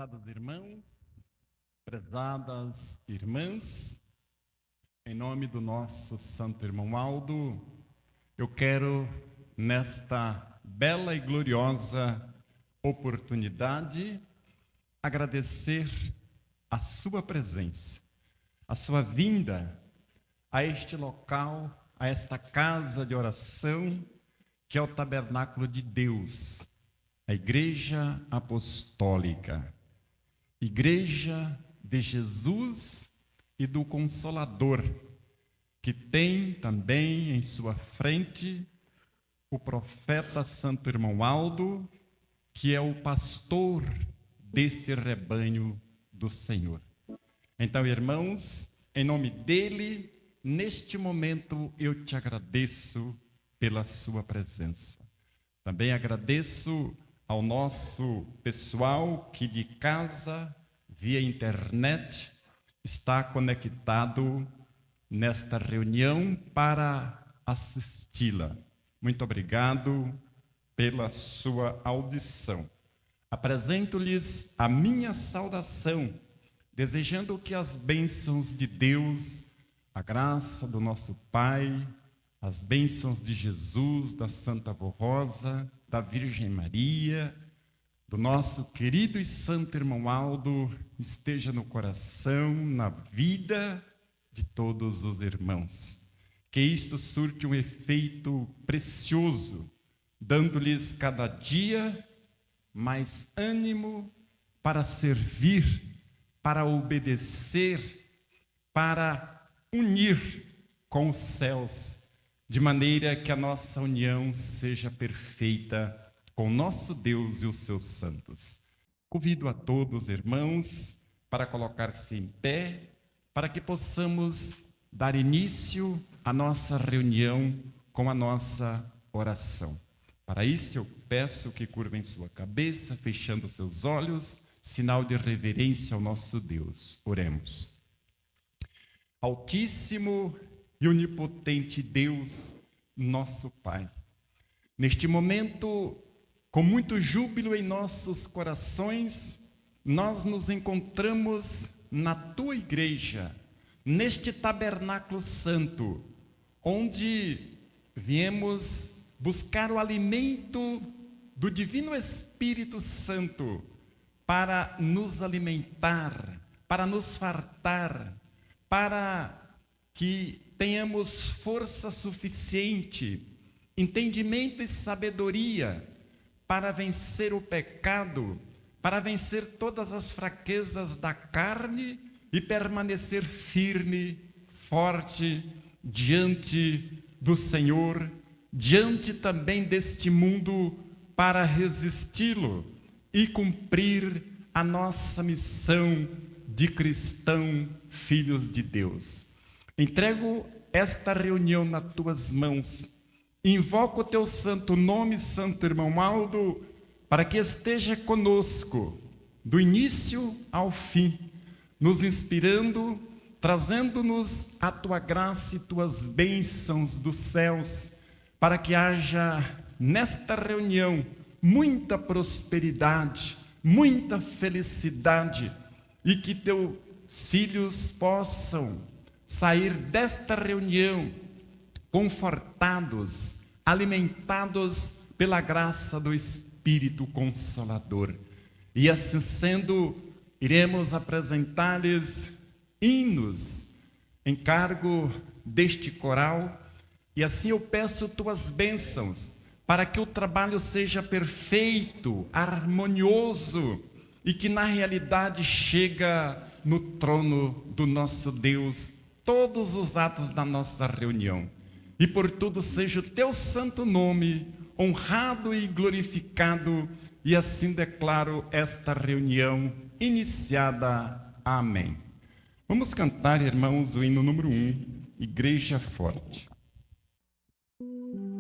Prezados irmãos, prezadas irmãs, em nome do nosso santo irmão Aldo, eu quero, nesta bela e gloriosa oportunidade, agradecer a sua presença, a sua vinda a este local, a esta casa de oração, que é o tabernáculo de Deus, a Igreja Apostólica, Igreja de Jesus e do Consolador, que tem também em sua frente o profeta Santo Irmão Aldo, que é o pastor deste rebanho do Senhor. Então, irmãos, em nome dele, neste momento eu te agradeço pela sua presença. Também agradeço ao nosso pessoal que de casa, via internet, está conectado nesta reunião para assisti-la. Muito obrigado pela sua audição. Apresento-lhes a minha saudação, desejando que as bênçãos de Deus, a graça do nosso Pai, as bênçãos de Jesus, da Santa Avó Rosa, da Virgem Maria, do nosso querido e santo irmão Aldo, esteja no coração, na vida de todos os irmãos. Que isto surte um efeito precioso, dando-lhes cada dia mais ânimo para servir, para obedecer, para unir com os céus, de maneira que a nossa união seja perfeita com o nosso Deus e os seus santos. Convido a todos, irmãos, para colocar-se em pé, para que possamos dar início à nossa reunião com a nossa oração. Para isso, eu peço que curvem sua cabeça, fechando seus olhos, sinal de reverência ao nosso Deus. Oremos. Altíssimo e onipotente Deus, nosso Pai, neste momento, com muito júbilo em nossos corações, nós nos encontramos na Tua Igreja, neste tabernáculo santo, onde viemos buscar o alimento do Divino Espírito Santo para nos alimentar, para nos fartar, para que tenhamos força suficiente, entendimento e sabedoria para vencer o pecado, para vencer todas as fraquezas da carne e permanecer firme, forte, diante do Senhor, diante também deste mundo, para resisti-lo e cumprir a nossa missão de cristão, filhos de Deus. Entrego esta reunião nas tuas mãos. Invoco o teu santo nome, santo irmão Aldo, para que esteja conosco, do início ao fim, nos inspirando, trazendo-nos a tua graça e tuas bênçãos dos céus, para que haja nesta reunião muita prosperidade, muita felicidade, e que teus filhos possam sair desta reunião confortados, alimentados pela graça do Espírito Consolador. E assim sendo, iremos apresentar-lhes hinos em cargo deste coral, e assim eu peço tuas bênçãos, para que o trabalho seja perfeito, harmonioso, e que na realidade chega no trono do nosso Deus todos os atos da nossa reunião. E por tudo seja o teu santo nome honrado e glorificado, e assim declaro esta reunião iniciada. Amém. Vamos cantar, irmãos, o hino número 1, Igreja Forte. Viva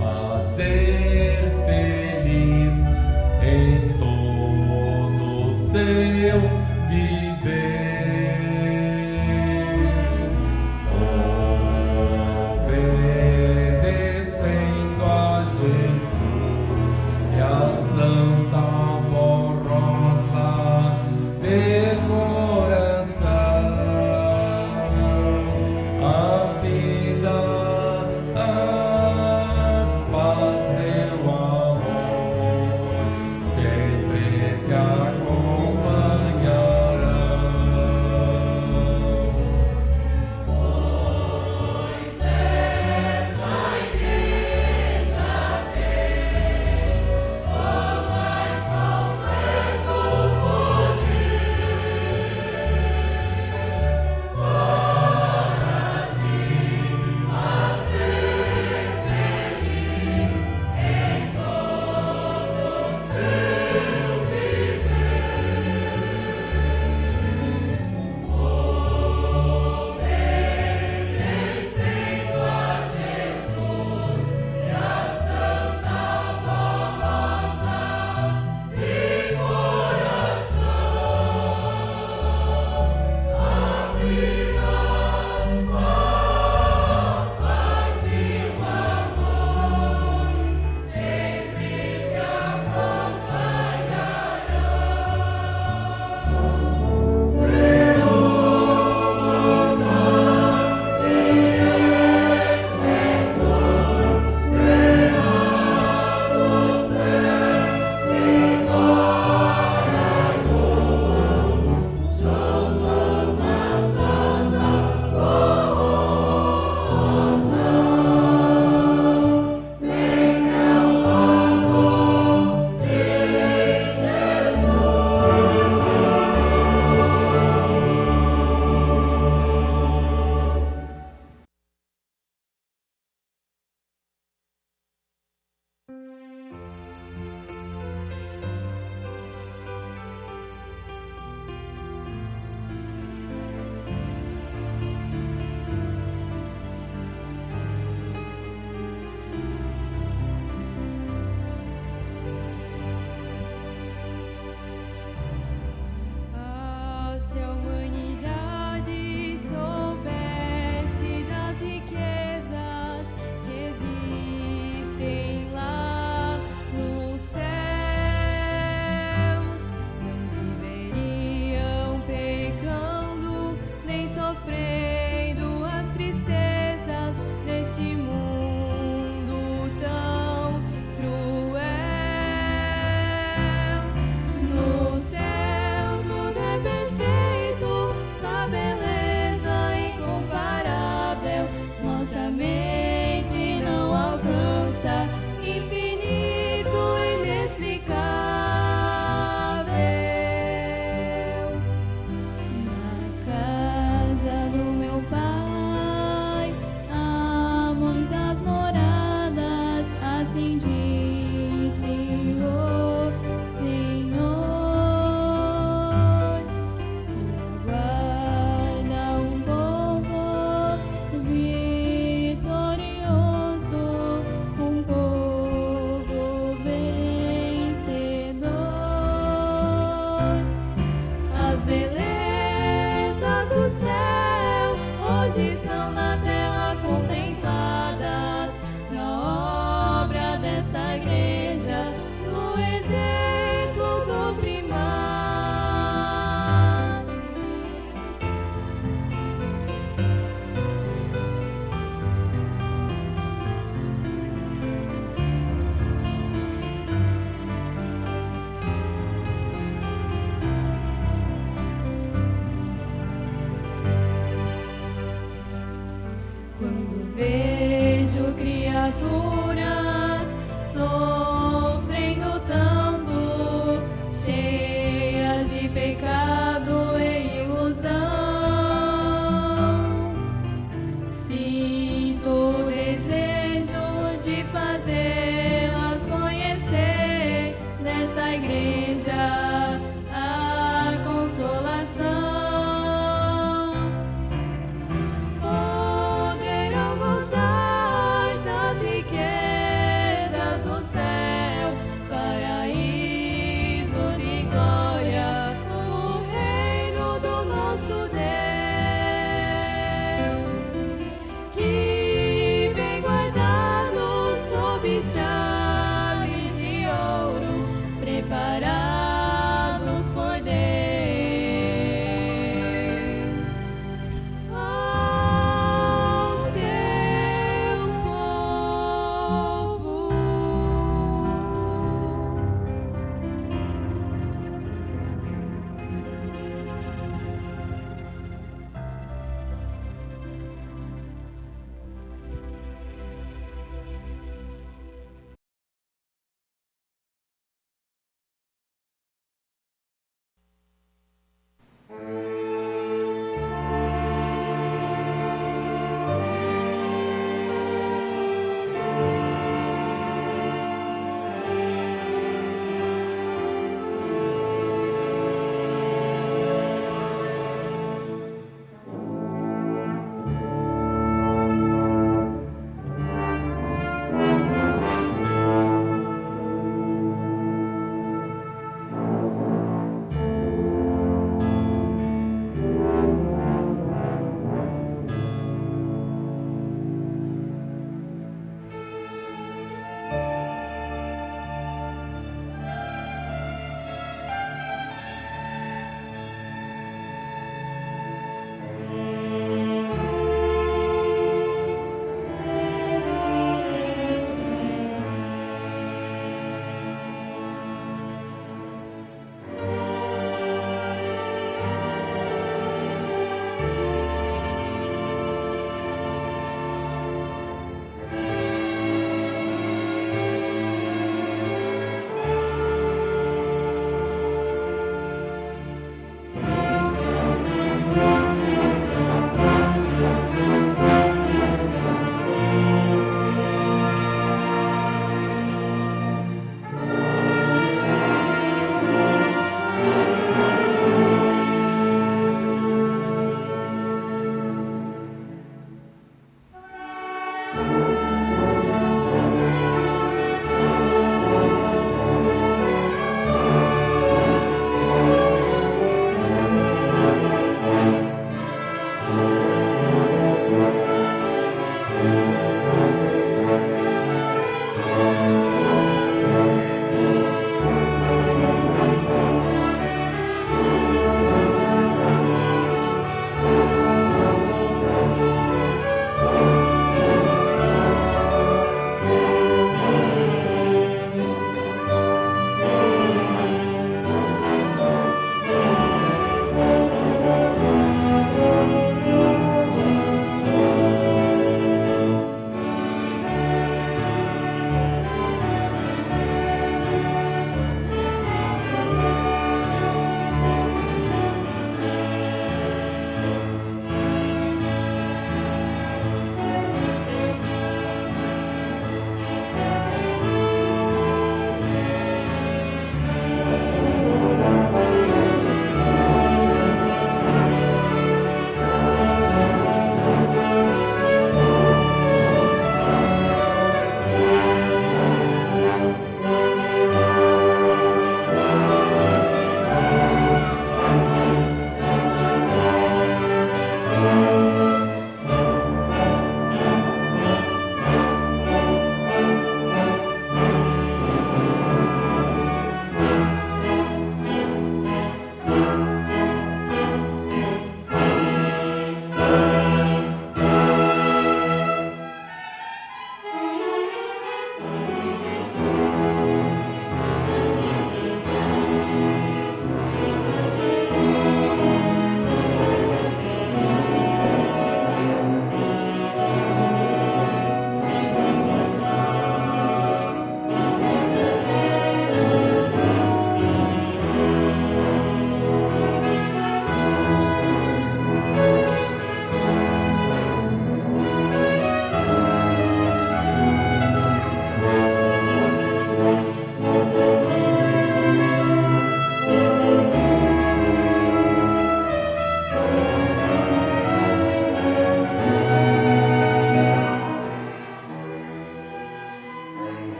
fazer feliz em todo o seu viver. Obedecendo a Jesus e a Santa Voz Rosa de coração, a vida, a paz e o amor sempre te acompanharão. Pois essa igreja tem o mais completo poder para assim fazer feliz em todo o seu viver. Obedecendo a Jesus e a Santa Voz de coração, a vida, a paz e o amor sempre te acompanharão. Se a humanidade soubesse das riquezas que existem lá nos céus, não viveriam pecando nem sofrendo as tristezas deste mundo tão cruel. No céu tudo é perfeito, sua beleza incomparável, nossa mente não alcança, infinito e inexplicável. Na casa do meu Pai há muitas moradas, assim diz Senhor, Senhor, que aguarda um povo vitorioso, um povo vencedor. As belezas do céu hoje são na terra contempladas, na obra dessa igreja, no exemplo do primaz. Quando vejo criaturas sofrendo tanto, cheias de pecado e ilusão, sinto o desejo de fazê-las conhecer nessa igreja a consolação. Poderão gozar das riquezas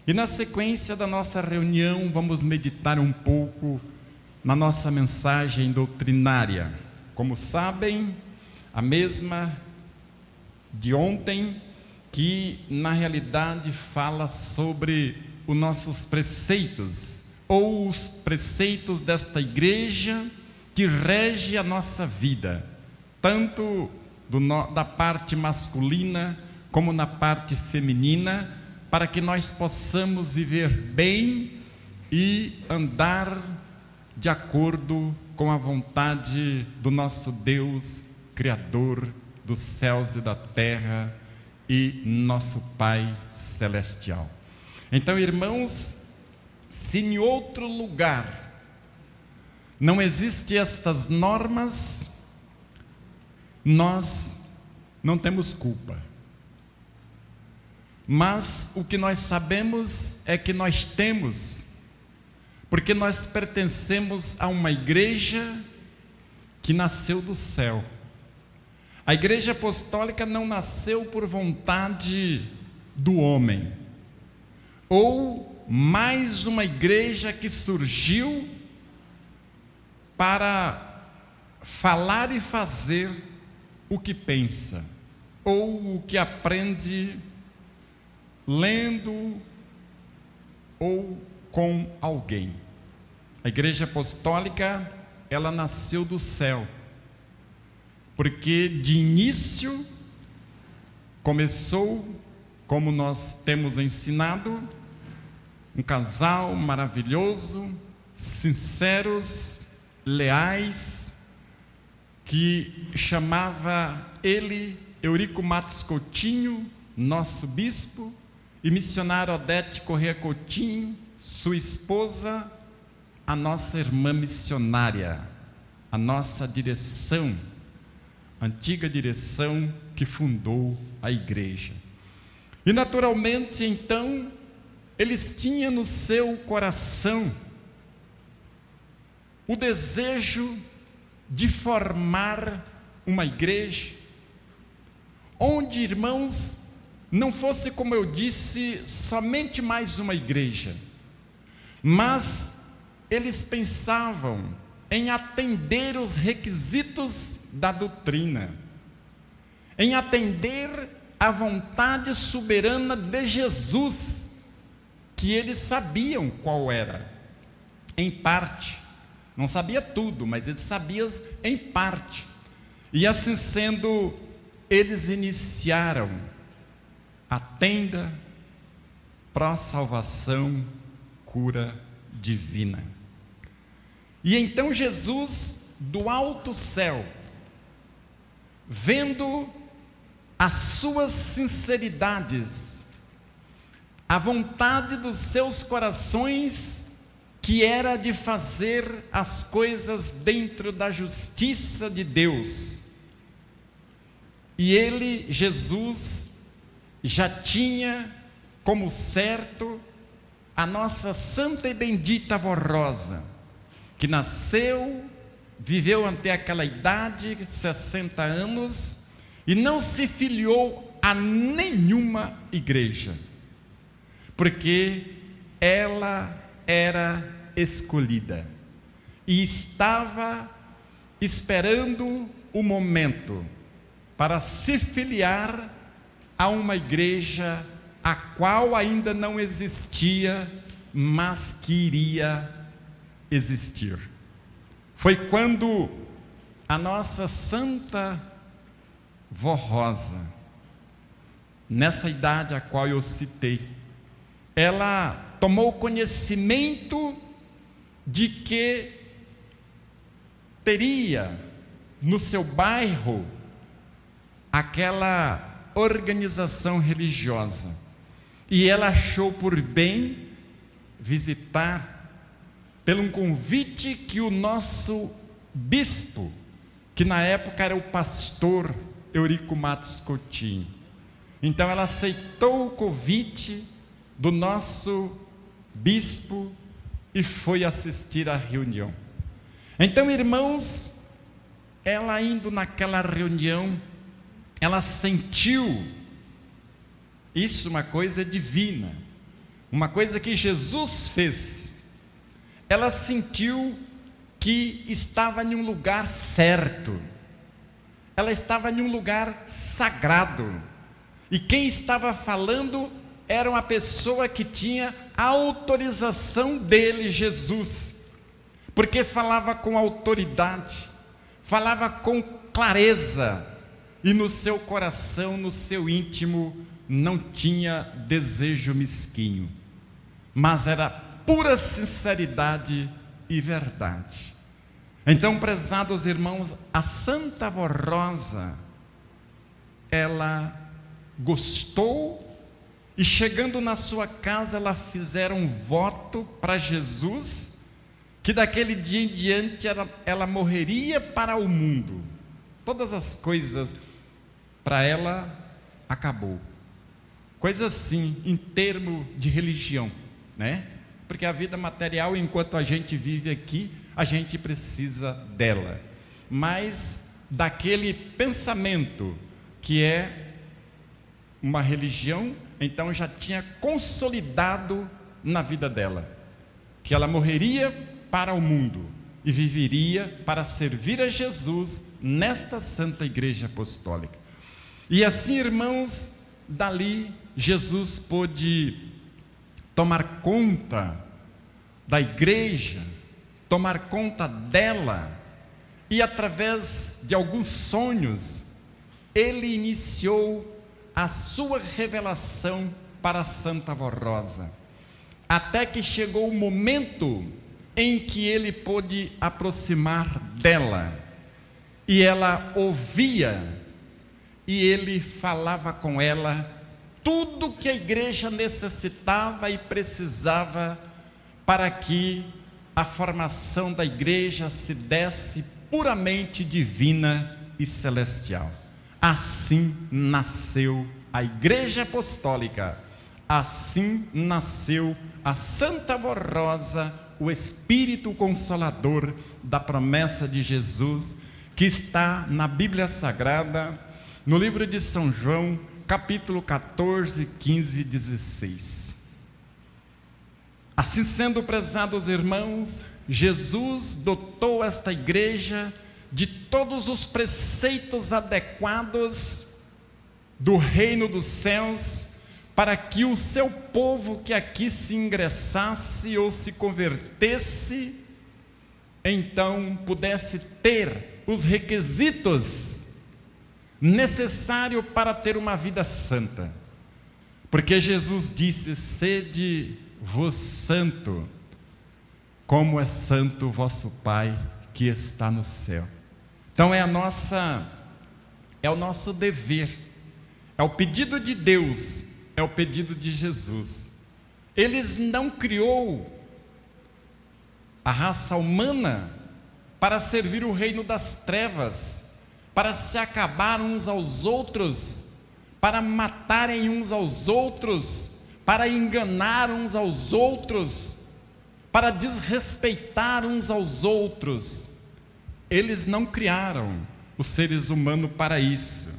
E na sequência da nossa reunião, vamos meditar um pouco na nossa mensagem doutrinária. Como sabem, a mesma de ontem, que na realidade fala sobre os nossos preceitos, ou os preceitos desta igreja que rege a nossa vida, tanto da parte masculina como na parte feminina, para que nós possamos viver bem e andar de acordo com a vontade do nosso Deus, Criador dos céus e da terra, e nosso Pai Celestial. Então, irmãos, se em outro lugar não existem estas normas, nós não temos culpa. Mas o que nós sabemos é que nós temos, porque nós pertencemos a uma igreja que nasceu do céu. A igreja apostólica não nasceu por vontade do homem, ou mais uma igreja que surgiu para falar e fazer o que pensa, ou o que aprende lendo ou com alguém. A igreja apostólica, ela nasceu do céu, porque de início começou, como nós temos ensinado, um casal maravilhoso, sinceros, leais, que chamava ele Eurico Matos Coutinho, nosso bispo, e missionária Odete Corrêa Coutinho, sua esposa, a nossa irmã missionária, a nossa direção, antiga direção que fundou a igreja. E naturalmente, então, eles tinham no seu coração o desejo de formar uma igreja, onde, irmãos, não fosse, como eu disse, somente mais uma igreja, mas eles pensavam em atender os requisitos da doutrina, em atender à vontade soberana de Jesus, que eles sabiam qual era, em parte. Não sabia tudo, mas eles sabiam em parte. E assim sendo, eles iniciaram a tenda pró-salvação, cura divina. E então Jesus, do alto céu, vendo as suas sinceridades, a vontade dos seus corações, que era de fazer as coisas dentro da justiça de Deus. E ele, Jesus, já tinha como certo a nossa santa e bendita avó Rosa, que nasceu, viveu até aquela idade, 60 anos, e não se filiou a nenhuma igreja, porque ela era escolhida e estava esperando o momento para se filiar a uma igreja a qual ainda não existia, mas que iria existir. Foi quando a nossa santa vó Rosa, nessa idade a qual eu citei, ela tomou conhecimento de que teria no seu bairro aquela organização religiosa, e ela achou por bem visitar, pelo um convite que o nosso bispo, que na época era o pastor Eurico Matos Coutinho, então ela aceitou o convite do nosso bispo e foi assistir à reunião. Então, irmãos, ela indo naquela reunião, ela sentiu, isso uma coisa divina, uma coisa que Jesus fez. Ela sentiu que estava em um lugar certo, ela estava em um lugar sagrado, e quem estava falando era uma pessoa que tinha a autorização dele, Jesus, porque falava com autoridade, falava com clareza, e no seu coração, no seu íntimo, não tinha desejo mesquinho, mas era pura sinceridade e verdade. Então, prezados irmãos, a Santa Avó Rosa, ela gostou, e chegando na sua casa, ela fizeram um voto para Jesus, que daquele dia em diante ela morreria para o mundo. Todas as coisas para ela acabou. Coisa assim, em termos de religião, né? Porque a vida material, enquanto a gente vive aqui, a gente precisa dela. Mas daquele pensamento que é uma religião, então já tinha consolidado na vida dela, que ela morreria para o mundo e viveria para servir a Jesus nesta Santa Igreja Apostólica. E assim, irmãos, dali Jesus pôde tomar conta da igreja, tomar conta dela, e através de alguns sonhos, ele iniciou a sua revelação para a Santa Avó Rosa, até que chegou o momento em que ele pôde aproximar dela, e ela ouvia, e ele falava com ela tudo que a igreja necessitava e precisava para que a formação da igreja se desse puramente divina e celestial. Assim nasceu a Igreja Apostólica, assim nasceu a Santa Avó Rosa, o Espírito Consolador da promessa de Jesus, que está na Bíblia Sagrada, no livro de São João, capítulo 14, 15 e 16. Assim sendo, prezados irmãos, Jesus dotou esta igreja de todos os preceitos adequados do reino dos céus, para que o seu povo que aqui se ingressasse ou se convertesse, então pudesse ter os requisitos necessário para ter uma vida santa, porque Jesus disse: sede vos santo, como é santo o vosso Pai que está no céu. Então é o nosso dever, é o pedido de Deus, é o pedido de Jesus. Ele não criou a raça humana para servir o reino das trevas, para se acabar uns aos outros, para matarem uns aos outros, para enganar uns aos outros, para desrespeitar uns aos outros. Eles não criaram os seres humanos para isso.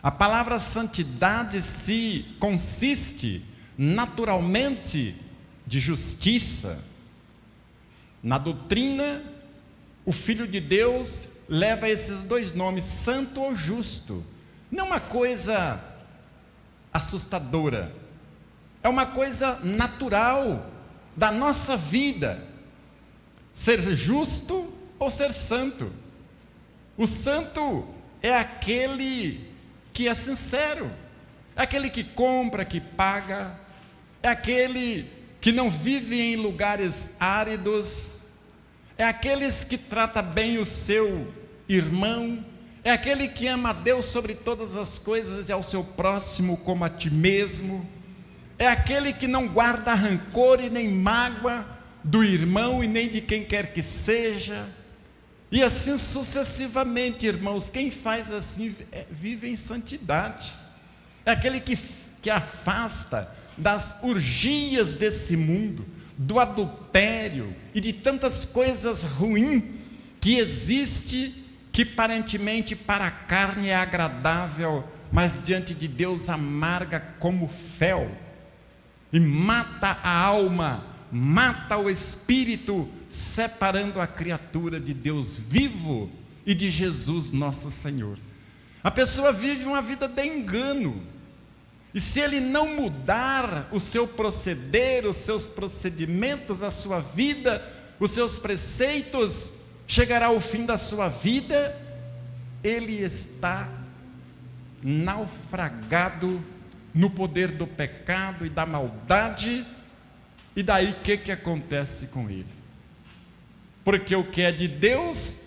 A palavra santidade consiste naturalmente de justiça. Na doutrina, o Filho de Deus leva esses dois nomes, santo ou justo. Não é uma coisa assustadora, é uma coisa natural da nossa vida, ser justo ou ser santo. O santo é aquele que é sincero, é aquele que compra, que paga, é aquele que não vive em lugares áridos, é aqueles que trata bem o seu irmão, é aquele que ama a Deus sobre todas as coisas e ao seu próximo como a ti mesmo, é aquele que não guarda rancor e nem mágoa do irmão e nem de quem quer que seja, e assim sucessivamente, irmãos. Quem faz assim vive em santidade, é aquele que afasta das urgias desse mundo, do adultério e de tantas coisas ruins que existe, que aparentemente para a carne é agradável, mas diante de Deus amarga como fel. e mata a alma, mata o espírito, separando a criatura de Deus vivo e de Jesus nosso Senhor. A pessoa vive uma vida de engano, e se ele não mudar o seu proceder, os seus procedimentos, a sua vida, os seus preceitos, chegará ao fim da sua vida, ele está naufragado no poder do pecado e da maldade. E daí o que acontece com ele? Porque o que é de Deus,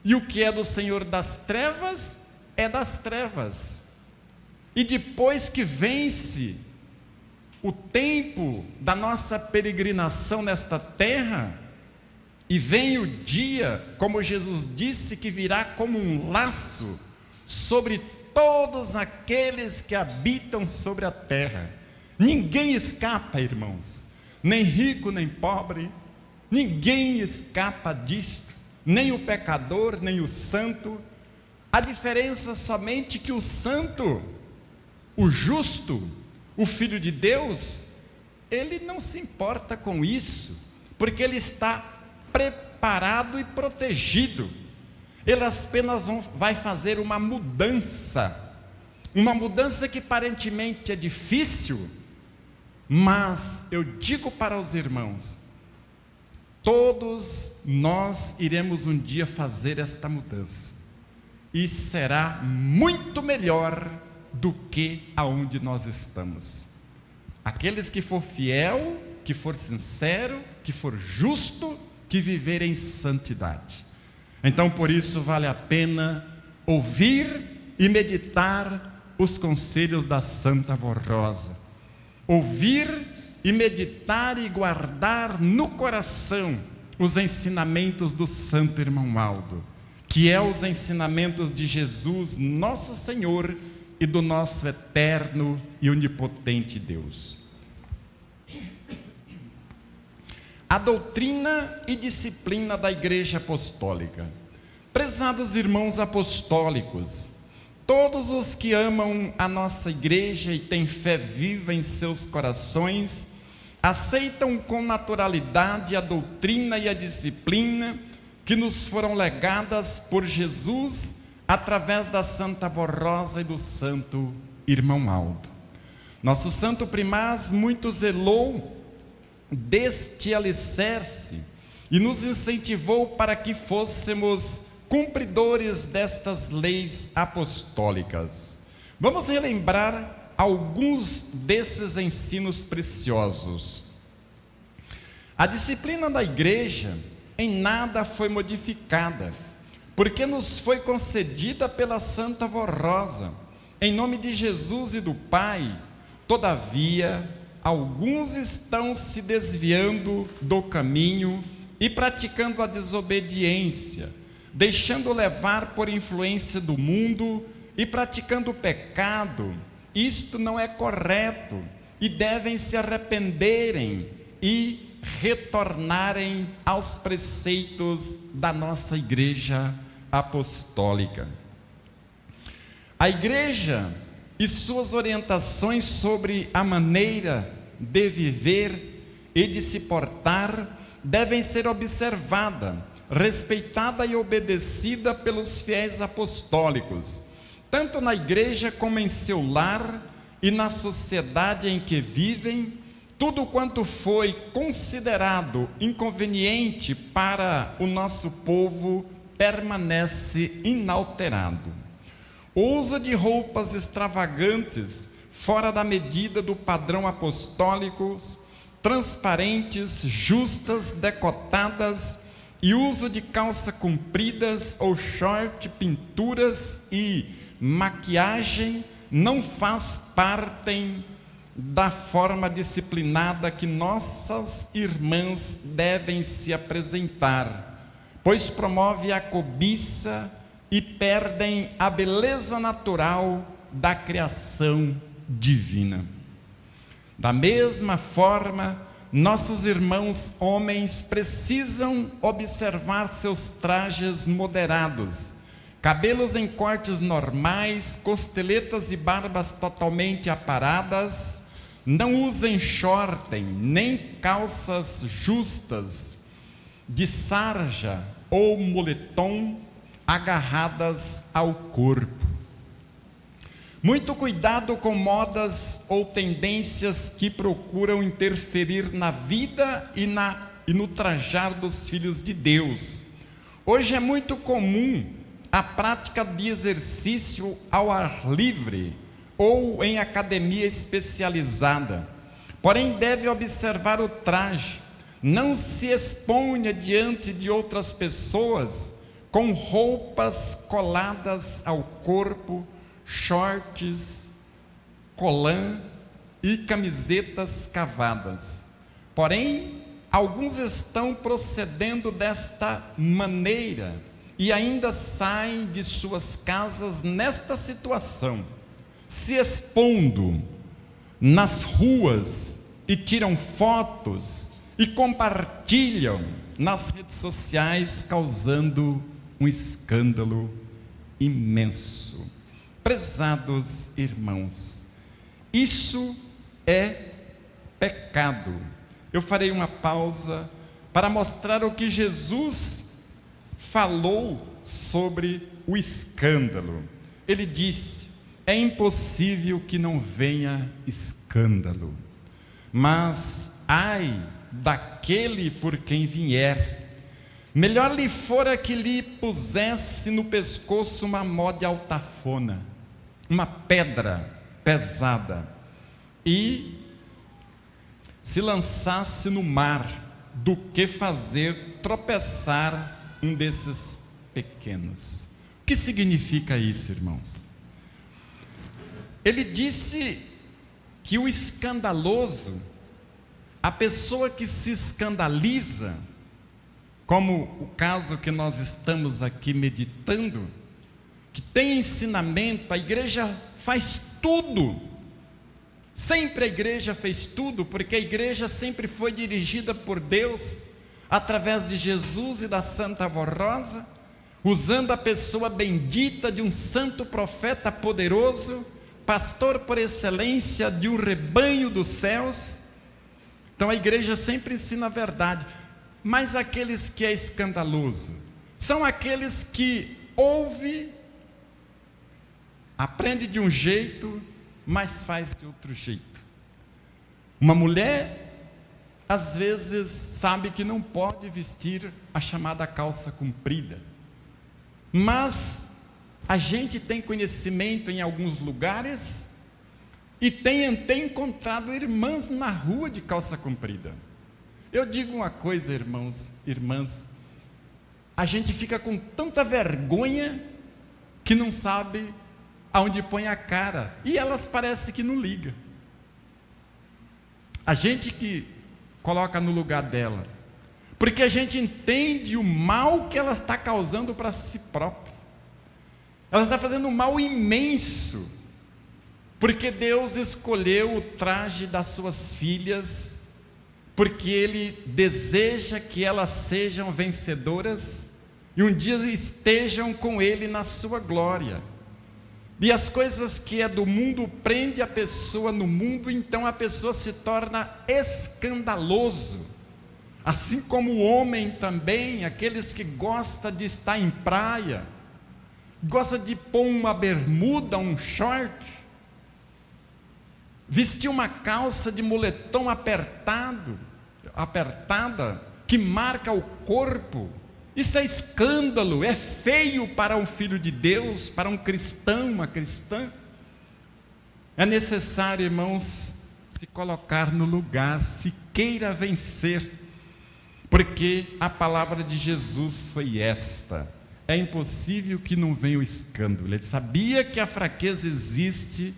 e o que é do Senhor das trevas, é das trevas. E depois que vence o tempo da nossa peregrinação nesta terra, e vem o dia, como Jesus disse, que virá como um laço sobre todos aqueles que habitam sobre a terra. Ninguém escapa, irmãos, nem rico nem pobre, ninguém escapa disto, nem o pecador, nem o santo. A diferença somente que o santo, o justo, o Filho de Deus, ele não se importa com isso, porque ele está preparado e protegido. Ele apenas vai fazer uma mudança que aparentemente é difícil, mas eu digo para os irmãos, todos nós iremos um dia fazer esta mudança, e será muito melhor do que aonde nós estamos. Aqueles que for fiel, que for sincero, que for justo, que viver em santidade. Então, por isso vale a pena ouvir e meditar os conselhos da Santa Rosa. Ouvir e meditar e guardar no coração os ensinamentos do Santo Irmão Aldo, que é os ensinamentos de Jesus, nosso Senhor, e do nosso eterno e onipotente Deus. A doutrina e disciplina da Igreja Apostólica. Prezados irmãos apostólicos, todos os que amam a nossa igreja e têm fé viva em seus corações, aceitam com naturalidade a doutrina e a disciplina que nos foram legadas por Jesus através da Santa Rosa e do Santo Irmão Aldo. Nosso Santo Primaz muito zelou deste alicerce e nos incentivou para que fôssemos cumpridores destas leis apostólicas. Vamos relembrar alguns desses ensinos preciosos. A disciplina da igreja em nada foi modificada, porque nos foi concedida pela Santa Rosa, em nome de Jesus e do Pai. Todavia, alguns estão se desviando do caminho e praticando a desobediência, deixando levar por influência do mundo e praticando o pecado. Isto não é correto e devem se arrependerem e retornarem aos preceitos da nossa Igreja Apostólica. A Igreja e suas orientações sobre a maneira de viver e de se portar devem ser observada, respeitada e obedecida pelos fiéis apostólicos, tanto na igreja como em seu lar e na sociedade em que vivem. Tudo quanto foi considerado inconveniente para o nosso povo permanece inalterado. O uso de roupas extravagantes, fora da medida do padrão apostólico, transparentes, justas, decotadas, e uso de calça compridas ou short, pinturas e maquiagem não faz parte da forma disciplinada que nossas irmãs devem se apresentar, pois promove a cobiça e perdem a beleza natural da criação divina. Da mesma forma, nossos irmãos homens precisam observar seus trajes moderados, cabelos em cortes normais, costeletas e barbas totalmente aparadas, não usem shortem, nem calças justas, de sarja ou moletom agarradas ao corpo. Muito cuidado com modas ou tendências que procuram interferir na vida e no trajar dos filhos de Deus. Hoje é muito comum a prática de exercício ao ar livre ou em academia especializada. Porém, deve observar o traje. Não se exponha diante de outras pessoas com roupas coladas ao corpo, shorts, colã e camisetas cavadas. Porém, alguns estão procedendo desta maneira e ainda saem de suas casas nesta situação, se expondo nas ruas e tiram fotos e compartilham nas redes sociais, causando um escândalo imenso. Prezados irmãos, isso é pecado. Eu farei uma pausa para mostrar o que Jesus falou sobre o escândalo. Ele disse: é impossível que não venha escândalo, mas ai daquele por quem vier. Melhor lhe fora que lhe pusesse no pescoço uma mó de altafona, uma pedra pesada, e se lançasse no mar, do que fazer tropeçar um desses pequenos. O que significa isso, irmãos? Ele disse que o escandaloso, a pessoa que se escandaliza, como o caso que nós estamos aqui meditando, que tem ensinamento, a igreja faz tudo, sempre a igreja fez tudo, porque a igreja sempre foi dirigida por Deus, através de Jesus e da Santa Vó Rosa, usando a pessoa bendita de um santo profeta poderoso, pastor por excelência de um rebanho dos céus. Então a igreja sempre ensina a verdade. Mas aqueles que é escandaloso são aqueles que ouve, aprende de um jeito, mas faz de outro jeito. Uma mulher, às vezes, sabe que não pode vestir a chamada calça comprida, mas a gente tem conhecimento em alguns lugares e tem até encontrado irmãs na rua de calça comprida. Eu digo uma coisa, irmãos, irmãs, a gente fica com tanta vergonha que não sabe aonde põe a cara, e elas parecem que não ligam. A gente que coloca no lugar delas, porque a gente entende o mal que ela está causando para si própria. Ela está fazendo um mal imenso, porque Deus escolheu o traje das suas filhas, porque Ele deseja que elas sejam vencedoras e um dia estejam com Ele na sua glória. E as coisas que é do mundo prende a pessoa no mundo, então a pessoa se torna escandaloso. Assim como o homem também, aqueles que gostam de estar em praia, gosta de pôr uma bermuda, um short, vestir uma calça de moletom apertada, que marca o corpo. Isso é escândalo, é feio para um filho de Deus, para um cristão, uma cristã. É necessário, irmãos, se colocar no lugar, se queira vencer, porque a palavra de Jesus foi esta: é impossível que não venha o escândalo. Ele sabia que a fraqueza existe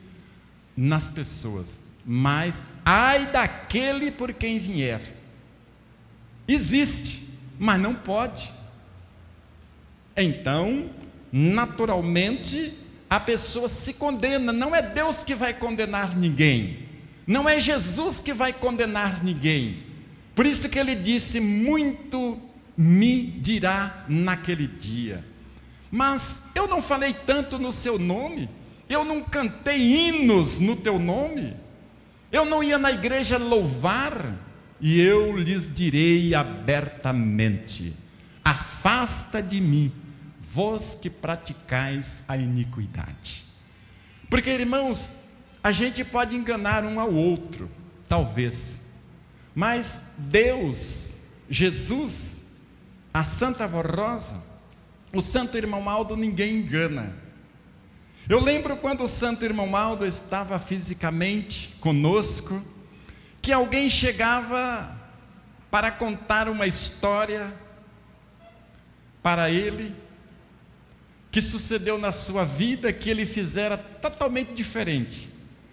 nas pessoas, mas ai daquele por quem vier. Existe, mas não pode. Então, naturalmente, a pessoa se condena. Não é Deus que vai condenar ninguém, não é Jesus que vai condenar ninguém. Por isso que ele disse: muito me dirá naquele dia. Mas eu não falei tanto no seu nome, eu não cantei hinos no teu nome, Eu não ia na igreja louvar, e eu lhes direi abertamente: afasta de mim, vós que praticais a iniquidade. Porque, irmãos, a gente pode enganar um ao outro, talvez, mas Deus, Jesus, a Santa Vó Rosa, o Santo Irmão Aldo, ninguém engana. Eu lembro quando o Santo Irmão Aldo estava fisicamente conosco, que alguém chegava para contar uma história para ele, que sucedeu na sua vida, que ele fizera totalmente diferente.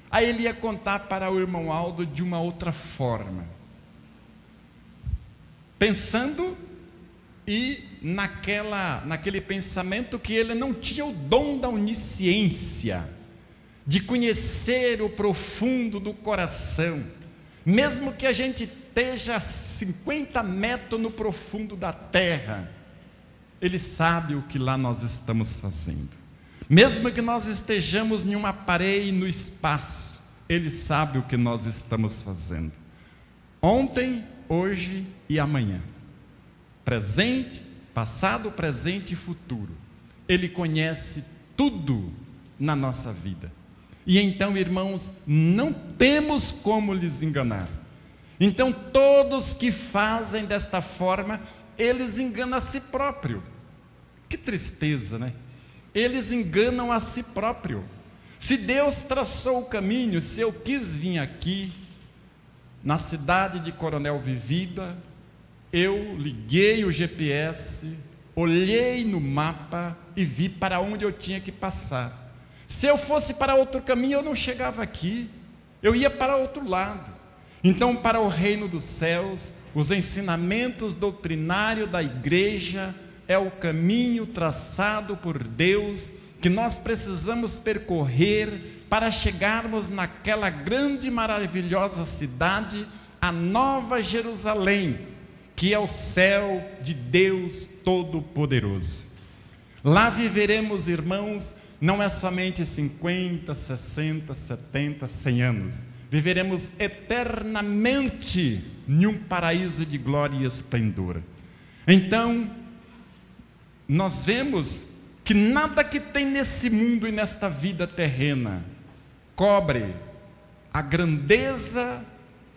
Aí ele ia contar para o irmão Aldo de uma outra forma, pensando e naquele pensamento que ele não tinha o dom da onisciência, de conhecer o profundo do coração, mesmo que a gente esteja 50 metros no profundo da terra, Ele sabe o que lá nós estamos fazendo. Mesmo que nós estejamos em uma parede no espaço, Ele sabe o que nós estamos fazendo. Ontem, hoje e amanhã. Presente, passado, presente e futuro. Ele conhece tudo na nossa vida. E então, irmãos, não temos como lhes enganar. Então, todos que fazem desta forma, eles enganam a si próprio. Que tristeza, né? Eles enganam a si próprio. Se Deus traçou o caminho, se eu quis vir aqui, na cidade de Coronel Vivida, eu liguei o GPS, olhei no mapa e vi para onde eu tinha que passar. Se eu fosse para outro caminho, eu não chegava aqui, eu ia para outro lado. Então, para o reino dos céus, os ensinamentos doutrinários da igreja é o caminho traçado por Deus, que nós precisamos percorrer para chegarmos naquela grande e maravilhosa cidade, a Nova Jerusalém, que é o céu de Deus Todo-Poderoso. Lá viveremos, irmãos, não é somente 50, 60, 70, 100 anos. Viveremos eternamente em um paraíso de glória e esplendor. Então, nós vemos que nada que tem nesse mundo e nesta vida terrena cobre a grandeza,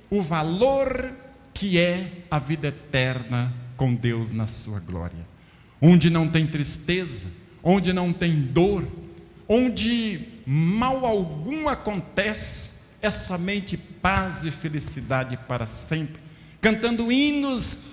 o valor que é a vida eterna com Deus na sua glória. Onde não tem tristeza, onde não tem dor, onde mal algum acontece, é somente paz e felicidade para sempre, cantando hinos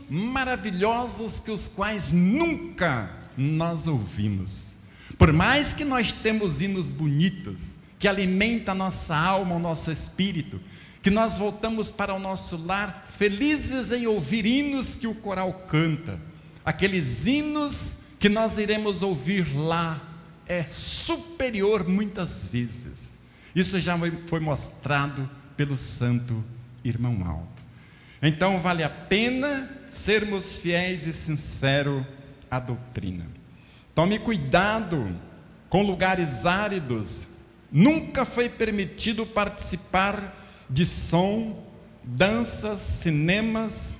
maravilhosos que os quais nunca nós ouvimos. Por mais que nós temos hinos bonitos, que alimentam a nossa alma, o nosso espírito, que nós voltamos para o nosso lar felizes em ouvir hinos que o coral canta, aqueles hinos que nós iremos ouvir lá, é superior muitas vezes. Isso já foi mostrado pelo Santo Irmão Aldo. Então vale a pena sermos fiéis e sinceros à doutrina. Tome cuidado com lugares áridos. Nunca foi permitido participar de som, danças, cinemas,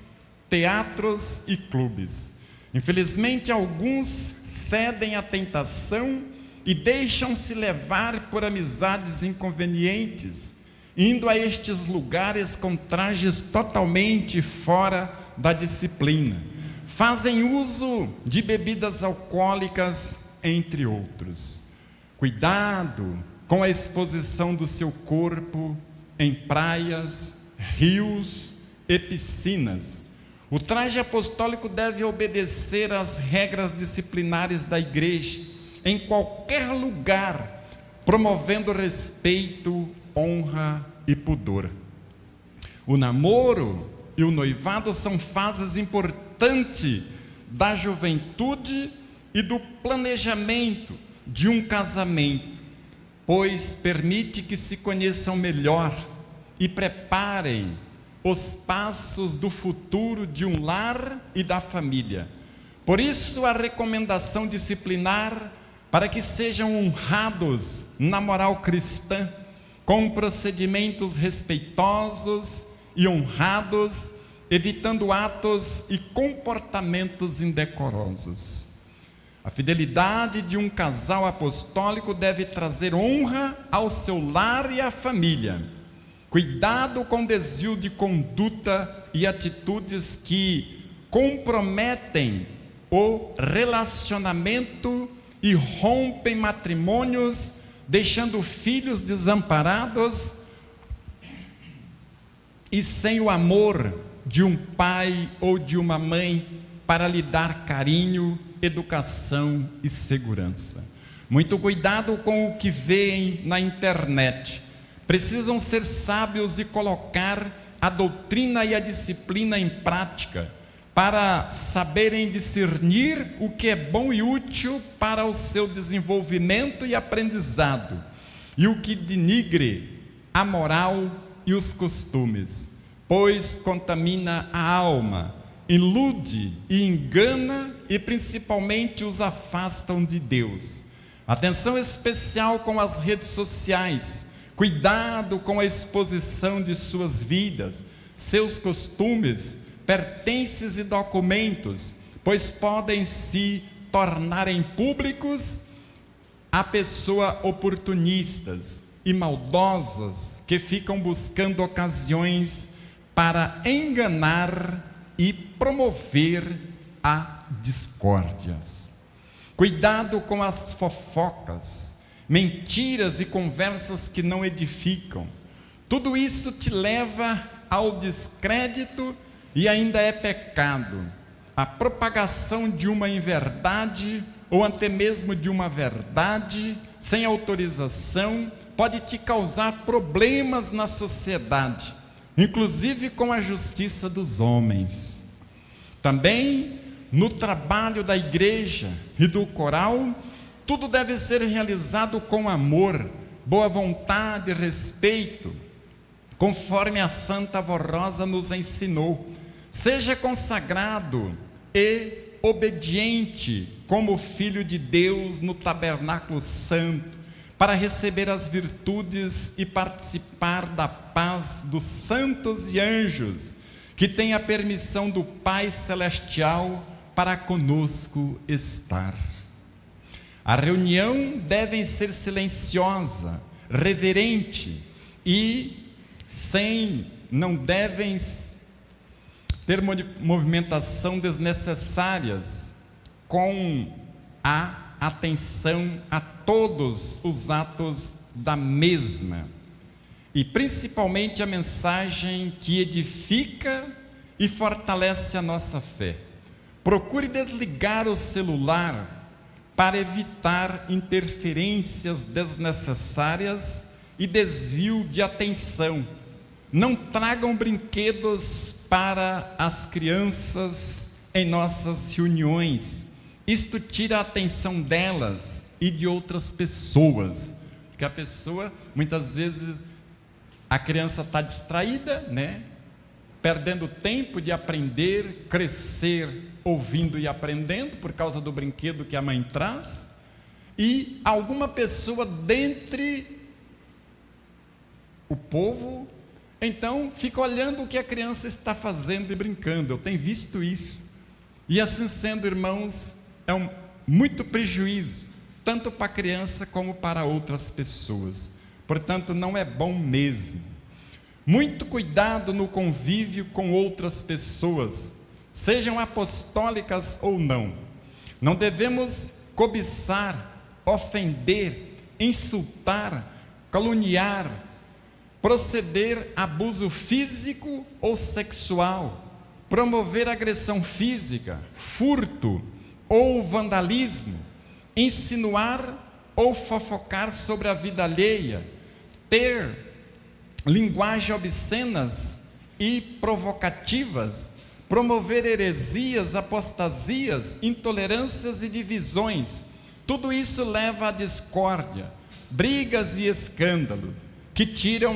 teatros e clubes. Infelizmente, alguns cedem à tentação e deixam-se levar por amizades inconvenientes, indo a estes lugares com trajes totalmente fora da disciplina. Fazem uso de bebidas alcoólicas, entre outros. Cuidado com a exposição do seu corpo em praias, rios e piscinas. O traje apostólico deve obedecer às regras disciplinares da igreja, em qualquer lugar, promovendo respeito, honra e pudor. O namoro e o noivado são fases importantes da juventude e do planejamento de um casamento, pois permite que se conheçam melhor e preparem os passos do futuro de um lar e da família. Por isso, a recomendação disciplinar para que sejam honrados na moral cristã, com procedimentos respeitosos e honrados, evitando atos e comportamentos indecorosos. A fidelidade de um casal apostólico deve trazer honra ao seu lar e à família. Cuidado com desvio de conduta e atitudes que comprometem o relacionamento e rompem matrimônios, deixando filhos desamparados e sem o amor de um pai ou de uma mãe para lhe dar carinho, educação e segurança. Muito cuidado com o que veem na internet. Precisam ser sábios e colocar a doutrina e a disciplina em prática, para saberem discernir o que é bom e útil para o seu desenvolvimento e aprendizado, e o que denigre a moral e os costumes, pois contamina a alma, ilude e engana e principalmente os afastam de Deus. Atenção especial com as redes sociais, cuidado com a exposição de suas vidas, seus costumes, pertences e documentos, pois podem se tornarem públicos a pessoas oportunistas e maldosas que ficam buscando ocasiões para enganar e promover a discórdias. Cuidado com as fofocas, mentiras e conversas que não edificam. Tudo isso te leva ao descrédito e ainda é pecado. A propagação de uma inverdade ou até mesmo de uma verdade sem autorização pode te causar problemas na sociedade, inclusive com a justiça dos homens. Também no trabalho da igreja e do coral, tudo deve ser realizado com amor, boa vontade e respeito, conforme a Santa Avó Rosa nos ensinou. Seja consagrado e obediente como filho de Deus no tabernáculo santo, para receber as virtudes e participar da paz dos santos e anjos, que tem a permissão do Pai Celestial para conosco estar. A reunião deve ser silenciosa, reverente e não devem ter movimentação desnecessárias, com a atenção a todos os atos da mesma, e principalmente a mensagem que edifica e fortalece a nossa fé. Procure desligar o celular para evitar interferências desnecessárias e desvio de atenção. Não tragam brinquedos para as crianças em nossas reuniões. Isto tira a atenção delas e de outras pessoas. Porque a pessoa, muitas vezes, a criança está distraída, né? Perdendo tempo de aprender, crescer, ouvindo e aprendendo, por causa do brinquedo que a mãe traz. E alguma pessoa dentre o povo, então, fica olhando o que a criança está fazendo e brincando. Eu tenho visto isso. E assim sendo, irmãos, é muito prejuízo, tanto para a criança como para outras pessoas. Portanto, não é bom mesmo. Muito cuidado no convívio com outras pessoas, sejam apostólicas ou não. Não devemos cobiçar, ofender, insultar, caluniar, proceder abuso físico ou sexual, promover agressão física, furto ou vandalismo, insinuar ou fofocar sobre a vida alheia, ter linguagem obscenas e provocativas, promover heresias, apostasias, intolerâncias e divisões. Tudo isso leva à discórdia, brigas e escândalos, que tiram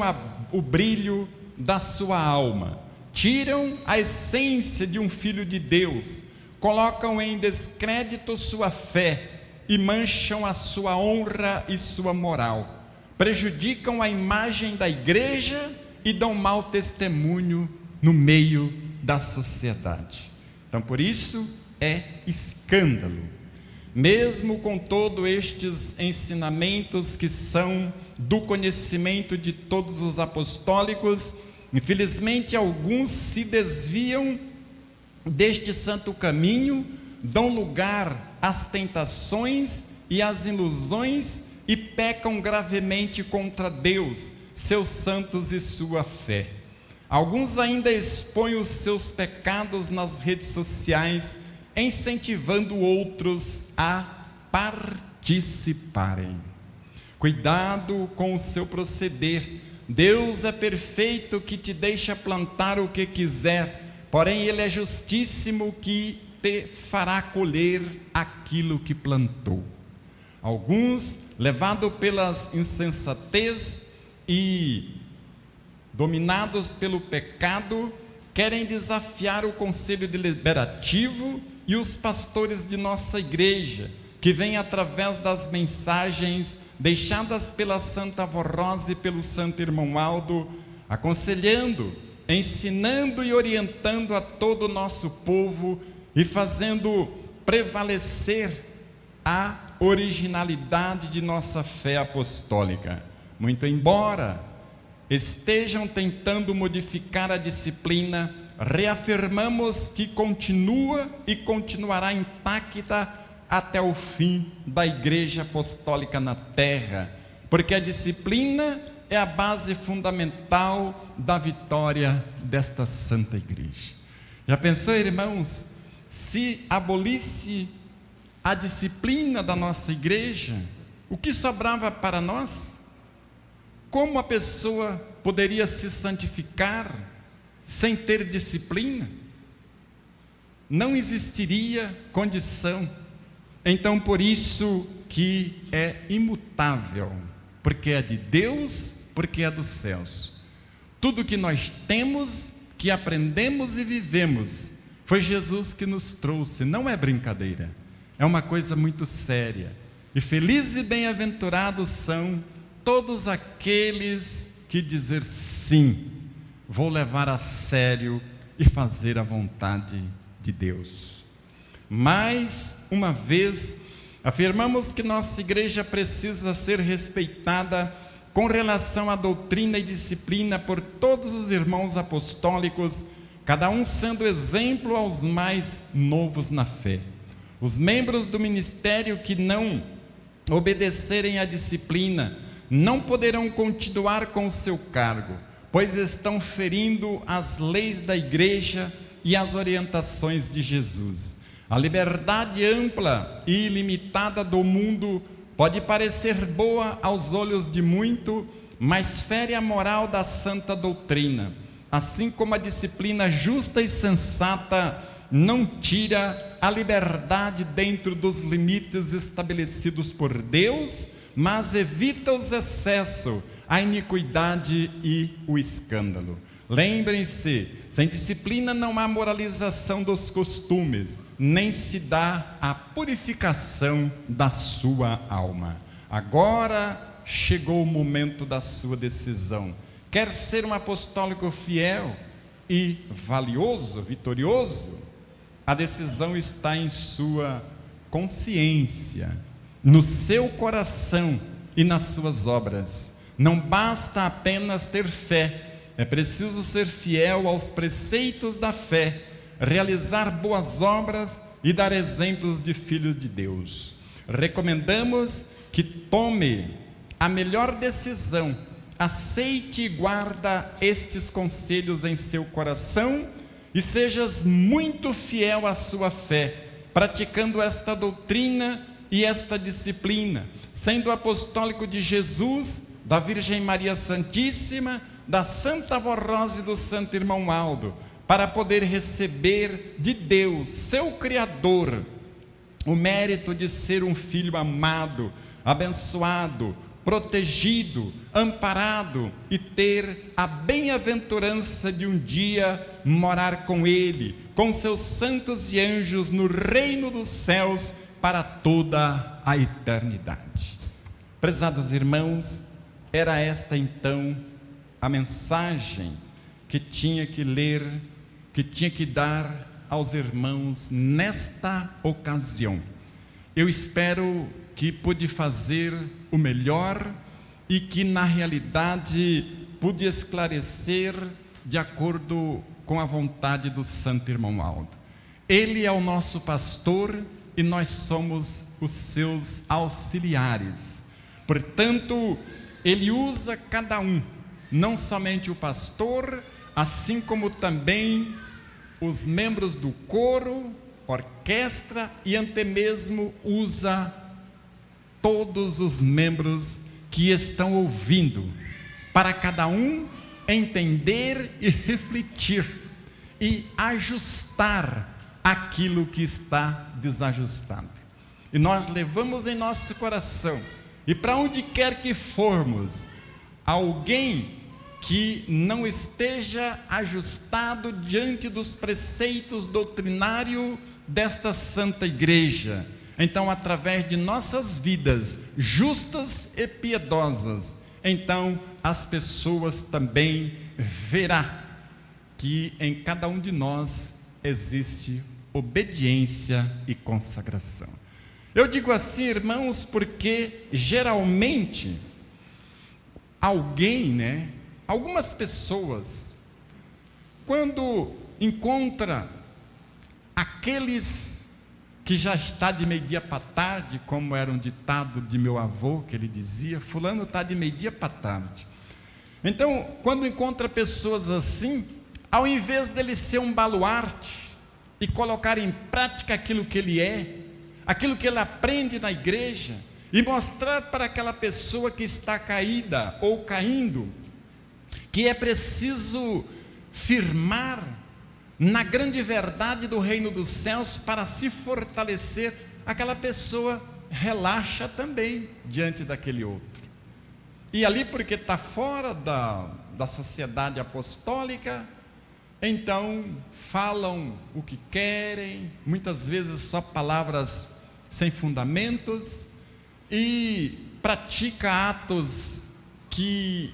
o brilho da sua alma, tiram a essência de um filho de Deus, colocam em descrédito sua fé e mancham a sua honra e sua moral. prejudicam a imagem da igreja e dão mau testemunho no meio da sociedade. Então, por isso, é escândalo. Mesmo com todos estes ensinamentos que são do conhecimento de todos os apostólicos, infelizmente alguns se desviam deste santo caminho, dão lugar às tentações e às ilusões e pecam gravemente contra Deus, seus santos e sua fé. Alguns ainda expõem os seus pecados nas redes sociais, incentivando outros a participarem. Cuidado com o seu proceder. Deus é perfeito, que te deixa plantar o que quiser, porém Ele é justíssimo, que te fará colher aquilo que plantou. Alguns, levados pelas insensatez e dominados pelo pecado, querem desafiar o conselho deliberativo e os pastores de nossa igreja, que vêm através das mensagens deixadas pela Santa Avó Rosa e pelo Santo Irmão Aldo, aconselhando, ensinando e orientando a todo o nosso povo e fazendo prevalecer a originalidade de nossa fé apostólica. Muito embora estejam tentando modificar a disciplina, reafirmamos que continua e continuará intacta até o fim da Igreja Apostólica na Terra, porque a disciplina é a base fundamental da vitória desta Santa Igreja. Já pensou, irmãos, se abolisse a disciplina da nossa igreja, o que sobrava para nós? Como a pessoa poderia se santificar sem ter disciplina? Não existiria condição. Então, por isso que é imutável, porque é de Deus, porque é dos céus. Tudo que nós temos, que aprendemos e vivemos, foi Jesus que nos trouxe, não é brincadeira, é uma coisa muito séria. E felizes e bem-aventurados são todos aqueles que dizer sim, vou levar a sério e fazer a vontade de Deus. Mais uma vez, afirmamos que nossa igreja precisa ser respeitada com relação à doutrina e disciplina por todos os irmãos apostólicos, cada um sendo exemplo aos mais novos na fé. Os membros do ministério que não obedecerem à disciplina não poderão continuar com o seu cargo, pois estão ferindo as leis da igreja e as orientações de Jesus. A liberdade ampla e ilimitada do mundo pode parecer boa aos olhos de muito, mas fere a moral da santa doutrina, assim como a disciplina justa e sensata não tira a liberdade dentro dos limites estabelecidos por Deus, mas evita os excessos, a iniquidade e o escândalo. Lembrem-se, sem disciplina não há moralização dos costumes, nem se dá a purificação da sua alma. Agora chegou o momento da sua decisão. Quer ser um apostólico fiel e valioso, vitorioso? A decisão está em sua consciência, no seu coração e nas suas obras. Não basta apenas ter fé, é preciso ser fiel aos preceitos da fé, realizar boas obras e dar exemplos de filhos de Deus. Recomendamos que tome a melhor decisão, aceite e guarda estes conselhos em seu coração e sejas muito fiel à sua fé, praticando esta doutrina e esta disciplina, sendo apostólico de Jesus, da Virgem Maria Santíssima, da Santa Avó Rosa e do Santo Irmão Aldo, para poder receber de Deus, seu Criador, o mérito de ser um filho amado, abençoado, protegido, amparado e ter a bem-aventurança de um dia morar com Ele, com seus santos e anjos no reino dos céus para toda a eternidade. Prezados irmãos, era esta então a mensagem que tinha que ler, que tinha que dar aos irmãos nesta ocasião. Eu espero que pude fazer o melhor e que na realidade pude esclarecer de acordo com a vontade do Santo Irmão Aldo. Ele é o nosso pastor e nós somos os seus auxiliares. Portanto, ele usa cada um, não somente o pastor, assim como também os membros do coro, orquestra e até mesmo usa todos os membros que estão ouvindo, para cada um entender e refletir e ajustar aquilo que está desajustado. E nós levamos em nosso coração, e para onde quer que formos, alguém que não esteja ajustado diante dos preceitos doutrinários desta Santa Igreja, então através de nossas vidas justas e piedosas, então as pessoas também verão que em cada um de nós existe obediência e consagração. Eu digo assim, irmãos, porque geralmente algumas pessoas, quando encontra aqueles que já está de meio-dia para tarde, como era um ditado de meu avô, que ele dizia, fulano está de meio-dia para tarde. Então, quando encontra pessoas assim, ao invés dele ser um baluarte e colocar em prática aquilo que ele é, aquilo que ele aprende na igreja, e mostrar para aquela pessoa que está caída ou caindo, que é preciso firmar na grande verdade do reino dos céus para se fortalecer, aquela pessoa relaxa também diante daquele outro. E ali, porque está fora da sociedade apostólica, então falam o que querem, muitas vezes só palavras sem fundamentos, e pratica atos que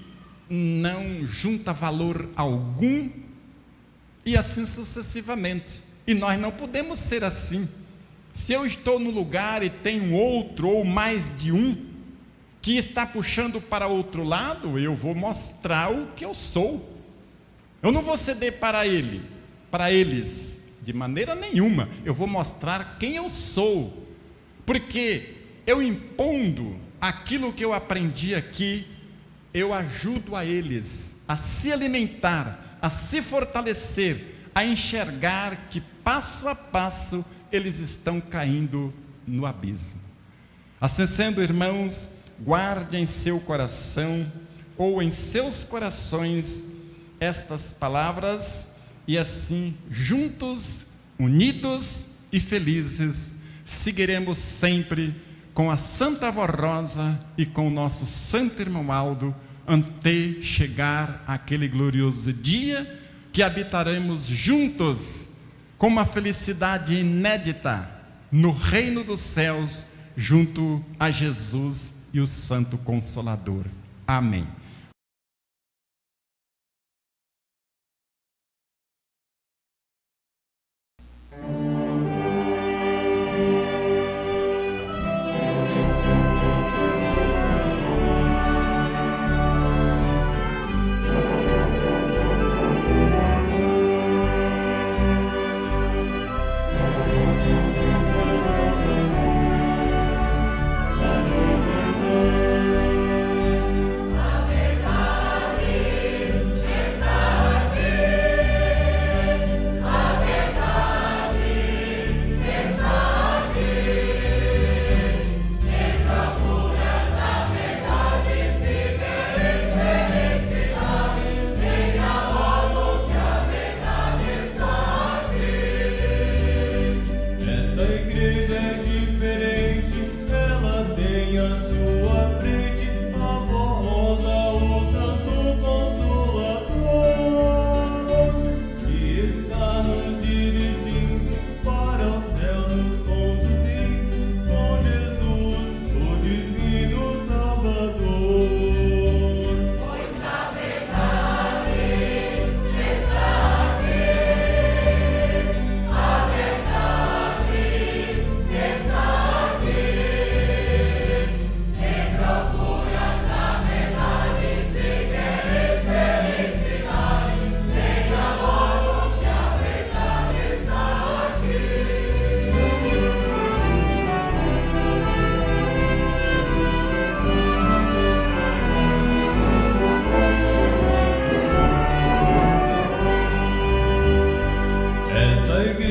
não junta valor algum, e assim sucessivamente. E nós não podemos ser assim. Se eu estou no lugar e tem um outro ou mais de um que está puxando para outro lado, eu vou mostrar o que eu sou. Eu não vou ceder para eles, de maneira nenhuma. Eu vou mostrar quem eu sou, porque eu impondo aquilo que eu aprendi aqui, eu ajudo a eles a se alimentar, a se fortalecer, a enxergar que passo a passo eles estão caindo no abismo. Assim sendo, irmãos, guarde em seu coração ou em seus corações estas palavras, e assim, juntos, unidos e felizes, seguiremos sempre com a Santa Avó Rosa e com o nosso Santo Irmão Aldo, até chegar aquele glorioso dia que habitaremos juntos com uma felicidade inédita no reino dos céus, junto a Jesus e o Santo Consolador. Amém. Ave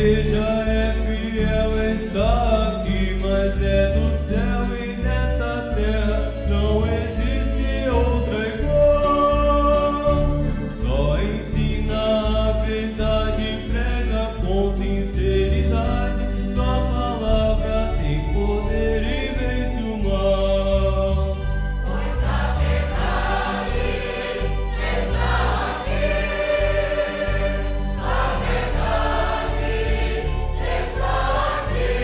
igreja é fiel, está aqui, mas é do céu e nesta terra não existe outra igual. Só ensina a verdade, prega com sinceridade, sua palavra tem poder e vence o mal. Pois a verdade está aqui, a verdade está aqui.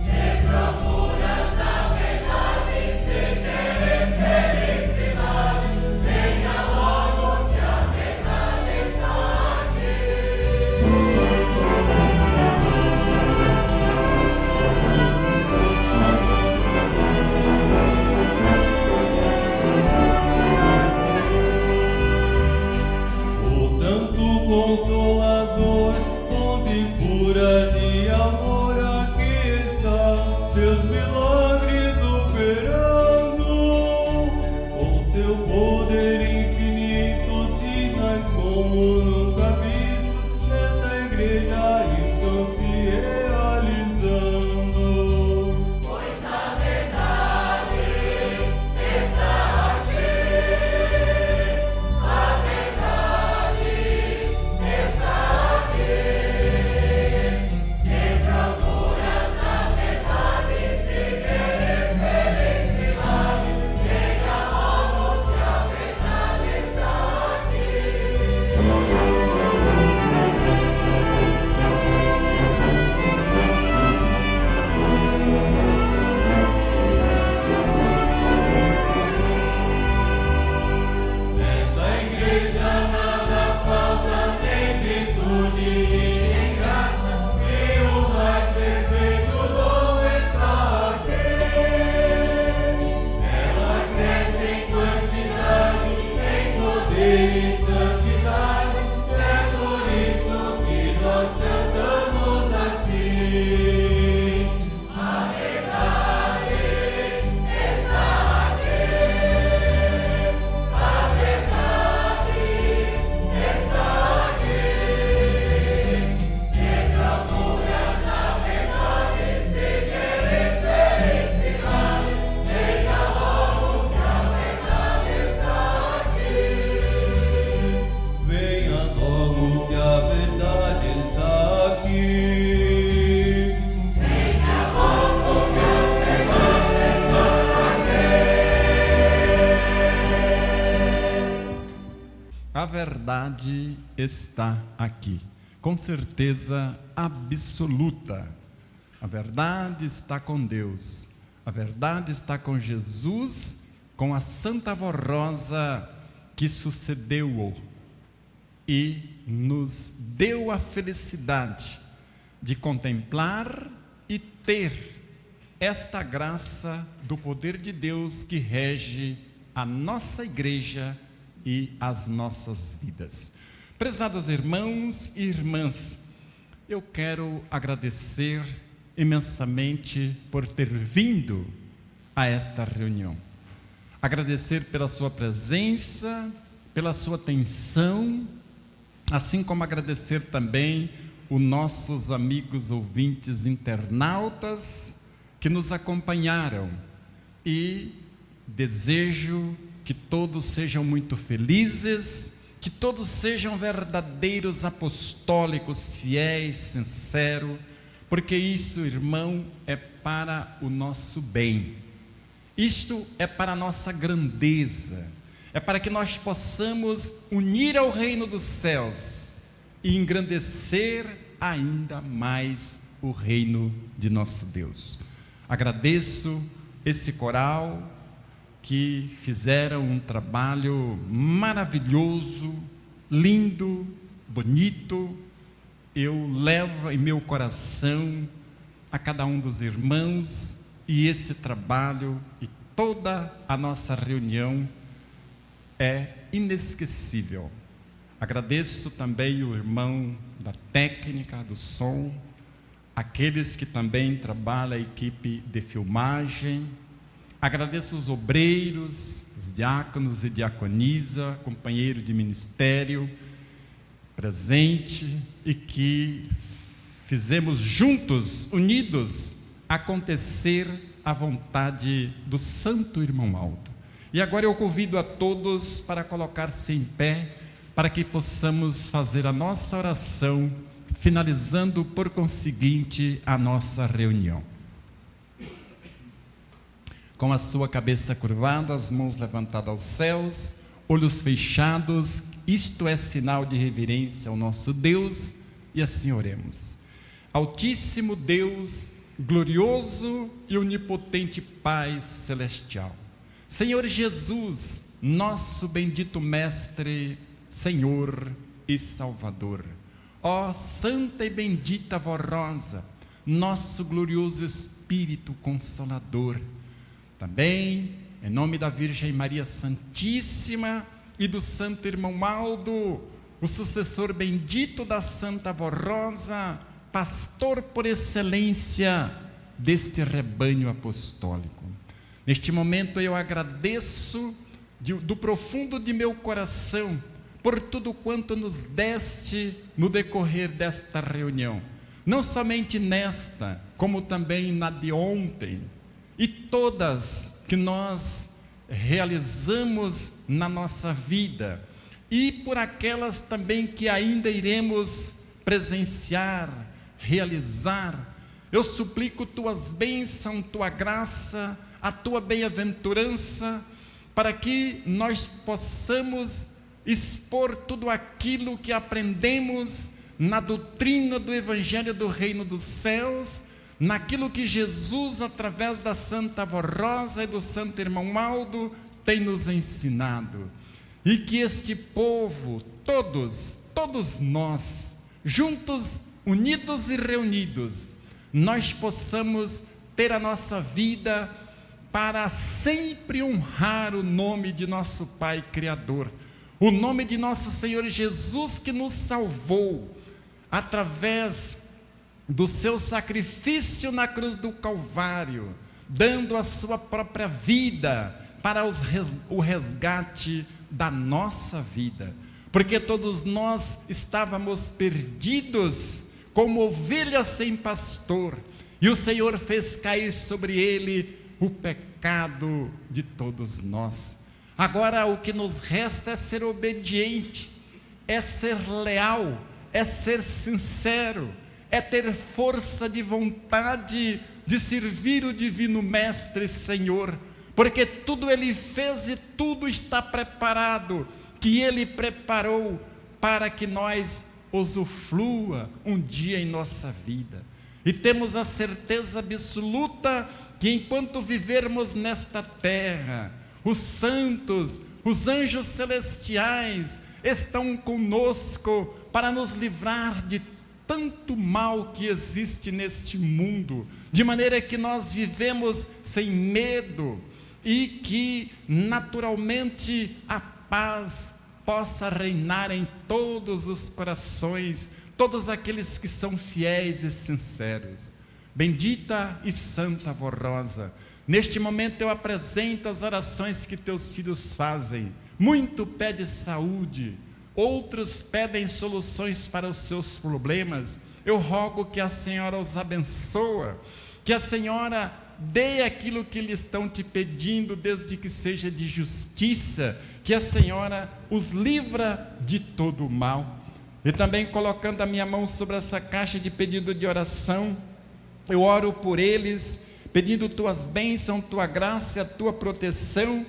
Se procuras a verdade, se queres felicidade, venha logo que a verdade está aqui. O Santo Consolador, fonte pura de amor, aqui está, seus milagres operando. Com seu poder infinito, sinais como nunca vistos, nesta igreja estão se realizando. Pois a verdade está aqui, a verdade está aqui. Se procuras a verdade, se queres felicidade, venha logo que a verdade está aqui. Nesta igreja nada falta, tem virtude e tem graça, e o mais perfeito dom está aqui. Ela cresce em quantidade, em poder e santidade, é por isso que nós cantamos assim. A verdade está aqui, a verdade está aqui. Se procuras a verdade, se queres felicidade, venha logo que a verdade está aqui. Venha logo que a verdade está aqui. Venha logo que a verdade está aqui. A verdade está aqui, com certeza absoluta. A verdade está com Deus, a verdade está com Jesus, com a Santa Voz Rosa que sucedeu-o e nos deu a felicidade de contemplar e ter esta graça do poder de Deus que rege a nossa igreja e as nossas vidas. Prezados irmãos e irmãs, eu quero agradecer imensamente por ter vindo a esta reunião. Agradecer pela sua presença, pela sua atenção, assim como agradecer também os nossos amigos ouvintes internautas que nos acompanharam, e desejo que todos sejam muito felizes, que todos sejam verdadeiros apostólicos, fiéis, sinceros, porque isso, irmão, é para o nosso bem. Isto é para a nossa grandeza, é para que nós possamos unir ao reino dos céus e engrandecer ainda mais o reino de nosso Deus. Agradeço esse coral que fizeram um trabalho maravilhoso, lindo, bonito. Eu levo em meu coração a cada um dos irmãos, e esse trabalho e toda a nossa reunião é inesquecível. Agradeço também o irmão da técnica, do som, aqueles que também trabalham a equipe de filmagem. Agradeço os obreiros, os diáconos e diaconisa, companheiros de ministério, presente e que fizemos juntos, unidos, acontecer a vontade do Santo Irmão Aldo. E agora eu convido a todos para colocar-se em pé, para que possamos fazer a nossa oração, finalizando por conseguinte a nossa reunião. Com a sua cabeça curvada, as mãos levantadas aos céus, olhos fechados, isto é sinal de reverência ao nosso Deus, e assim oremos. Altíssimo Deus, glorioso e onipotente Pai celestial, Senhor Jesus, nosso bendito Mestre, Senhor e Salvador, ó Santa e bendita Vó Rosa, nosso glorioso Espírito Consolador, também, em nome da Virgem Maria Santíssima e do Santo Irmão Aldo, o sucessor bendito da Santa Vó Rosa, pastor por excelência deste rebanho apostólico. Neste momento eu agradeço do profundo de meu coração por tudo quanto nos deste no decorrer desta reunião, não somente nesta, como também na de ontem, e todas que nós realizamos na nossa vida, e por aquelas também que ainda iremos presenciar, realizar. Eu suplico tuas bênçãos, tua graça, a tua bem-aventurança, para que nós possamos expor tudo aquilo que aprendemos na doutrina do Evangelho do Reino dos Céus, naquilo que Jesus, através da Santa Vó Rosa e do Santo Irmão Aldo, tem nos ensinado. E que este povo, todos nós, juntos, unidos e reunidos, nós possamos ter a nossa vida para sempre honrar o nome de nosso Pai Criador, o nome de nosso Senhor Jesus, que nos salvou através do seu sacrifício na cruz do Calvário, dando a sua própria vida para o resgate da nossa vida, porque todos nós estávamos perdidos como ovelhas sem pastor, e o Senhor fez cair sobre ele o pecado de todos nós. Agora o que nos resta é ser obediente, é ser leal, é ser sincero, é ter força de vontade de servir o Divino Mestre Senhor, porque tudo Ele fez e tudo está preparado, que Ele preparou para que nós usufrua um dia em nossa vida. E temos a certeza absoluta que enquanto vivermos nesta terra, os santos, os anjos celestiais estão conosco para nos livrar de tanto mal que existe neste mundo, de maneira que nós vivemos sem medo e que naturalmente a paz possa reinar em todos os corações, todos aqueles que são fiéis e sinceros. Bendita e Santa Vó Rosa, neste momento eu apresento as orações que teus filhos fazem. Muito pede saúde, outros pedem soluções para os seus problemas. Eu rogo que a Senhora os abençoe, que a Senhora dê aquilo que eles estão te pedindo, desde que seja de justiça, que a Senhora os livra de todo o mal. E também colocando a minha mão sobre essa caixa de pedido de oração, eu oro por eles, pedindo tuas bênçãos, tua graça, a tua proteção,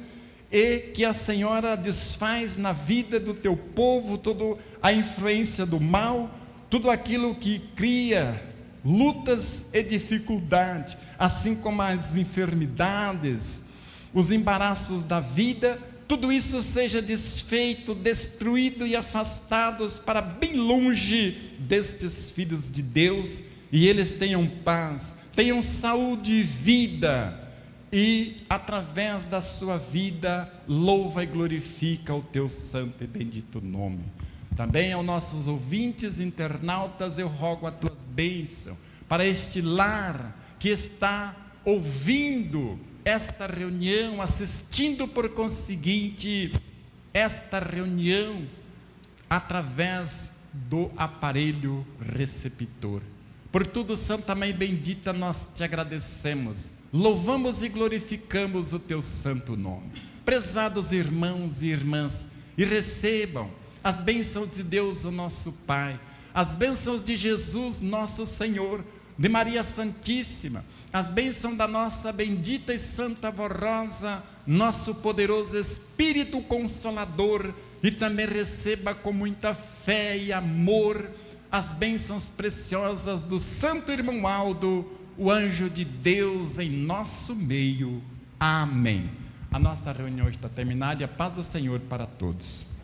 e que a Senhora desfaz na vida do teu povo toda a influência do mal, tudo aquilo que cria lutas e dificuldades, assim como as enfermidades, os embaraços da vida, tudo isso seja desfeito, destruído e afastados para bem longe destes filhos de Deus, e eles tenham paz, tenham saúde e vida, e através da sua vida louva e glorifica o teu santo e bendito nome. Também aos nossos ouvintes internautas eu rogo as tuas bênçãos para este lar que está ouvindo esta reunião, assistindo por conseguinte esta reunião através do aparelho receptor. Por tudo, Santa Mãe Bendita, nós te agradecemos, louvamos e glorificamos o teu santo nome. Prezados irmãos e irmãs, e recebam as bênçãos de Deus, o nosso Pai, as bênçãos de Jesus, nosso Senhor, de Maria Santíssima, as bênçãos da nossa bendita e santa Avó Rosa, nosso poderoso Espírito Consolador, e também receba com muita fé e amor as bênçãos preciosas do Santo Irmão Aldo, o anjo de Deus em nosso meio. Amém. A nossa reunião está terminada e a paz do Senhor para todos.